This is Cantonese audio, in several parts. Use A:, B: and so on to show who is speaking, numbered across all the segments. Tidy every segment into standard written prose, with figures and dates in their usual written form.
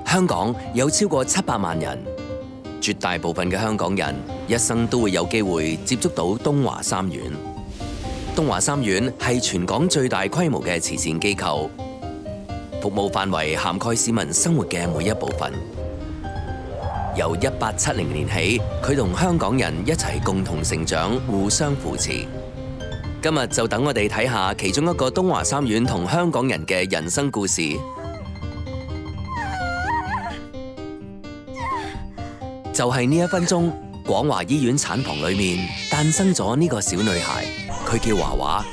A: 香港有超過700萬人，絕大部分嘅香港人一生都會有機會接觸到東華三院。東華三院係全港最大規模嘅慈善機構，服務範圍涵蓋市民生活嘅每一部分。由1870年起，佢同香港人一齊共同成長，互相扶持。今日就等我哋睇下其中一個東華三院同香港人嘅人生故事。就係呢1分鐘，廣華醫院產房裏面誕生咗呢個小女孩，佢叫華華。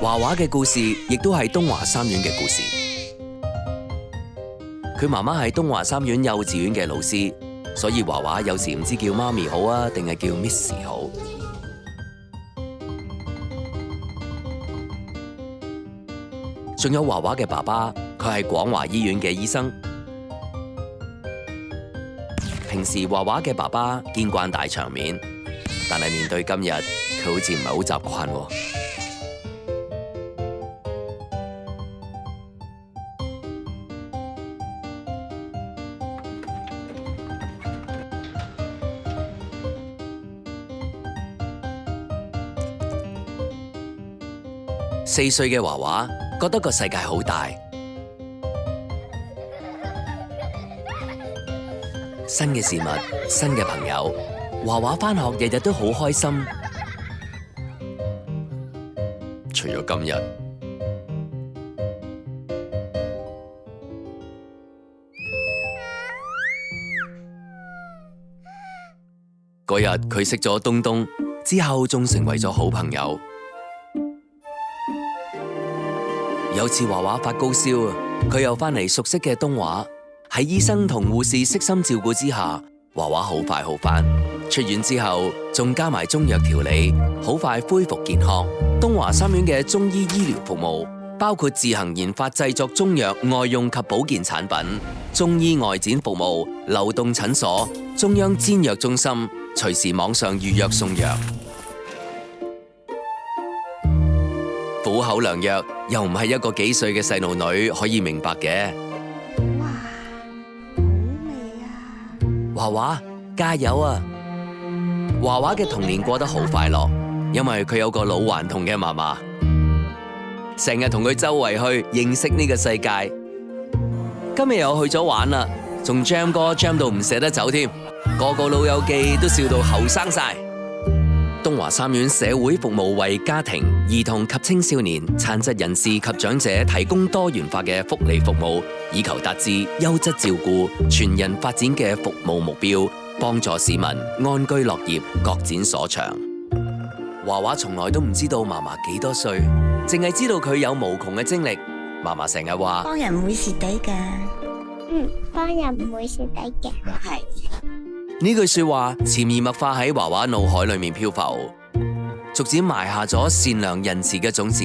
A: 華華嘅故事亦都係東華三院嘅故事。佢媽媽係東華三院幼稚園嘅老師，所以華華有時唔知叫媽咪好啊，定係叫 Miss 好。仲有華華嘅爸爸，佢係廣華醫院嘅醫生。平時華華嘅爸爸見慣大場面，但係面對今日，佢好似唔係好習慣喎。4歲嘅華華覺得個世界好大，新嘅事物，新嘅朋友，華華返學日日都好開心。除咗今日，嗰日佢識咗東東，之後仲成為咗好朋友。有次華華發高燒啊，佢又返嚟熟悉嘅東華，喺醫生同護士悉心照顧之下，華華好快好返。出院之後，仲加埋中藥調理，好快恢復健康。東華三院嘅中醫醫療服務包括自行研發製作中藥外用及保健產品、中醫外展服務、流動診所、中央煎藥中心，隨時網上預約送藥。苦口良藥又唔係一個幾歲嘅細路女可以明白嘅。
B: 哇，好味啊！
A: 華華加油啊！華華嘅童年過得好快樂，因為佢有個老頑童嘅媽媽，成日同佢周圍去認識呢個世界。今日又去咗玩啦，仲 jam 歌 jam 到唔捨得走添，個個老友記都笑到後生晒。東華三院社會服務為家庭、兒童及青少年、殘疾人士及長者提供多元化嘅福利服務，以求達至優質照顧、全人發展嘅服務目標，幫助市民安居樂業、各展所長。華華從來都唔知道嫲嫲幾多歲，淨係知道佢有無窮嘅精力。嫲嫲成日話：
B: 幫人唔會蝕底㗎。
C: 幫人唔會蝕底嘅。
B: 係。
A: 呢句說話潛移默化喺華華腦海裏面漂浮，逐漸埋下咗善良仁慈嘅種子。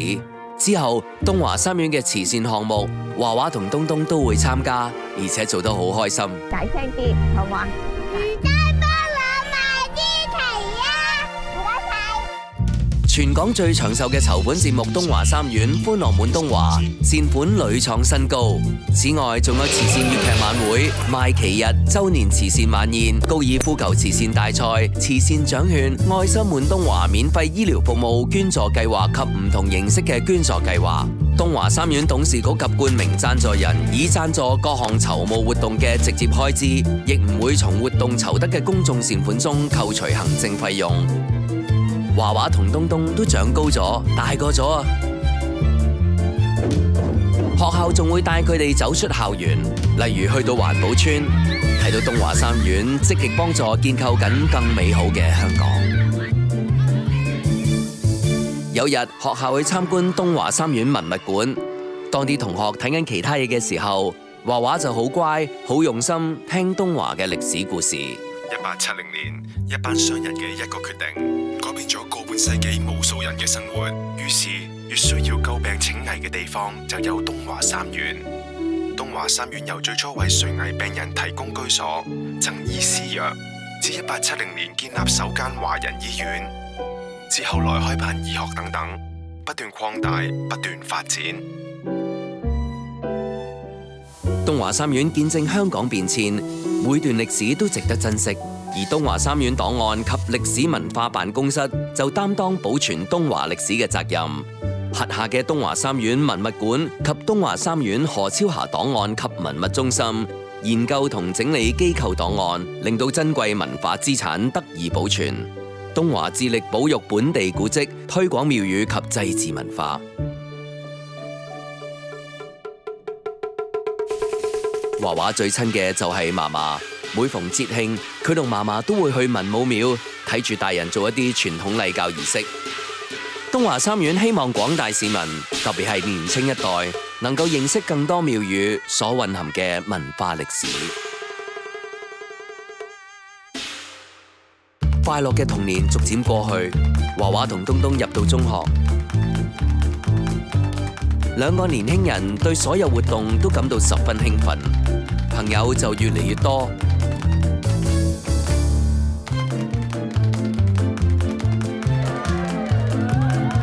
A: 之後，東華三院嘅慈善項目，華華同東東都會參加，而且做得好開心。
C: 大聲啲，好嘛？唔該幫我買支旗啊！唔該晒。
A: 全港最長壽嘅籌款節目《東華三院歡樂滿東華》，善款屢創新高。此外，仲有慈善粵劇晚會、賣旗日、周年慈善晚宴、高爾夫球慈善大賽、慈善獎券、愛心滿東華免費醫療服務捐助計劃及唔同形式嘅捐助計劃。東華三院董事局及冠名贊助人以贊助各項籌募活動嘅直接開支，亦唔會從活動籌得嘅公眾善款中扣除行政費用。華華同東東都長高咗，大個咗啊！學校仲會帶佢哋走出校園，例如去到環保村，睇到東華三院積極幫助建構緊更美好嘅香港。有日學校去參觀東華三院文物館，當啲同學睇緊其他嘢嘅時候，華華就好乖，好用心聽東華嘅歷史故事。
D: 1870年，一班商人嘅一個決定，改變咗個半世紀無數人嘅生活。於是，越需要救病請危嘅地方，就有東華三院。東華三院由最初為垂危病人提供居所、贈醫施藥，至1870年建立首間華人醫院，至後來開辦醫學等等，不斷擴大，不斷發展。
A: 東華三院見證香港變遷，每段歷史都值得珍惜。而東華三院檔案及歷史文化辦公室就擔當保存東華歷史嘅責任。轄下嘅東華三院文物館及東華三院何超霞檔案及文物中心，研究同整理機構檔案，令到珍貴文化資產得以保存。東華致力保育本地古蹟，推廣廟宇及祭祀文化。華華最親嘅就係嫲嫲，每逢節慶，佢同嫲嫲都會去文武廟睇住大人做一啲傳統禮教儀式。東華三院希望廣大市民，特別係年青一代，能夠認識更多廟宇所蘊含嘅文化歷史。快樂嘅童年逐漸過去，華華同東東入到中學，兩個年輕人對所有活動都感到十分興奮，朋友就越嚟越多。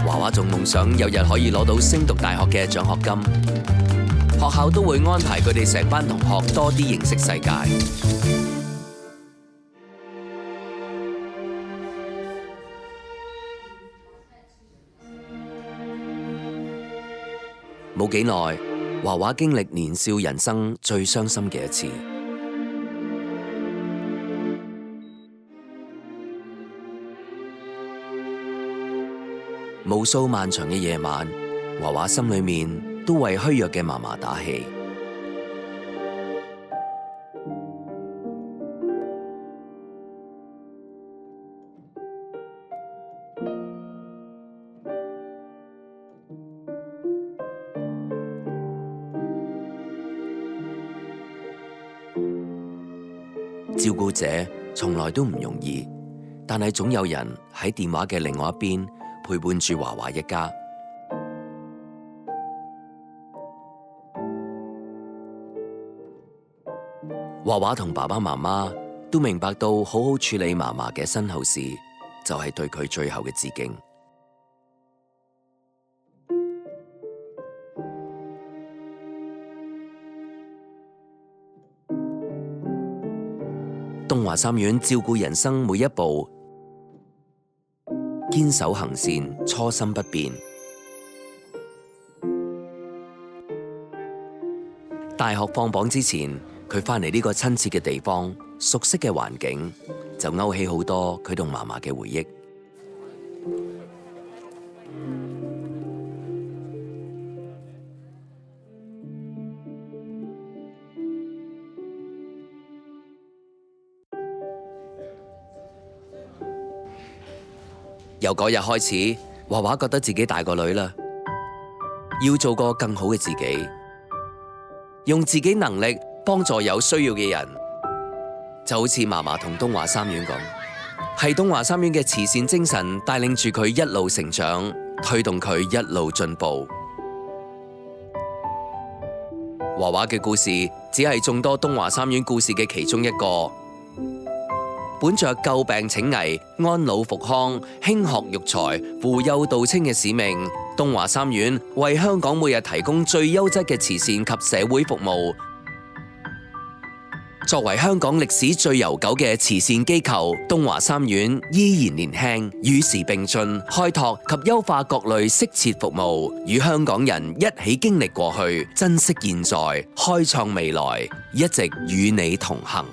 A: 華華仲夢想有日可以攞到升讀大學嘅獎學金，學校都會安排佢哋成班同學多啲認識世界。冇幾耐，華華經歷年少人生最傷心嘅一次。無數漫長嘅夜晚，華華心裏面都為虛弱嘅嫲嫲打氣。照顧者從來都唔容易，但係總有人喺電話嘅另外一邊陪伴住華華一家。華華同爸爸媽媽都明白到好好處理嫲嫲嘅身後事，就係對佢最後嘅致敬。東華三院照顧人生每一步，堅守行善，初心不變。大學放榜之前，佢返嚟呢個親切嘅地方，熟悉嘅環境，就勾起好多佢同嫲嫲嘅回憶。由嗰日開始，華華覺得自己大個女啦，要做個更好嘅自己，用自己能力幫助有需要嘅人，就好似嫲嫲同東華三院咁，係東華三院嘅慈善精神帶領住佢一路成長，推動佢一路進步。華華嘅故事只係眾多東華三院故事嘅其中一個。本着救病請危、安老復康、興學育才、扶幼導青嘅使命，東華三院為香港每日提供最優質嘅慈善及社會服務。作為香港歷史最悠久嘅慈善機構，東華三院依然年輕，與時並進，開拓及優化各類適切服務，與香港人一起經歷過去，珍惜現在，開創未來，一直與你同行。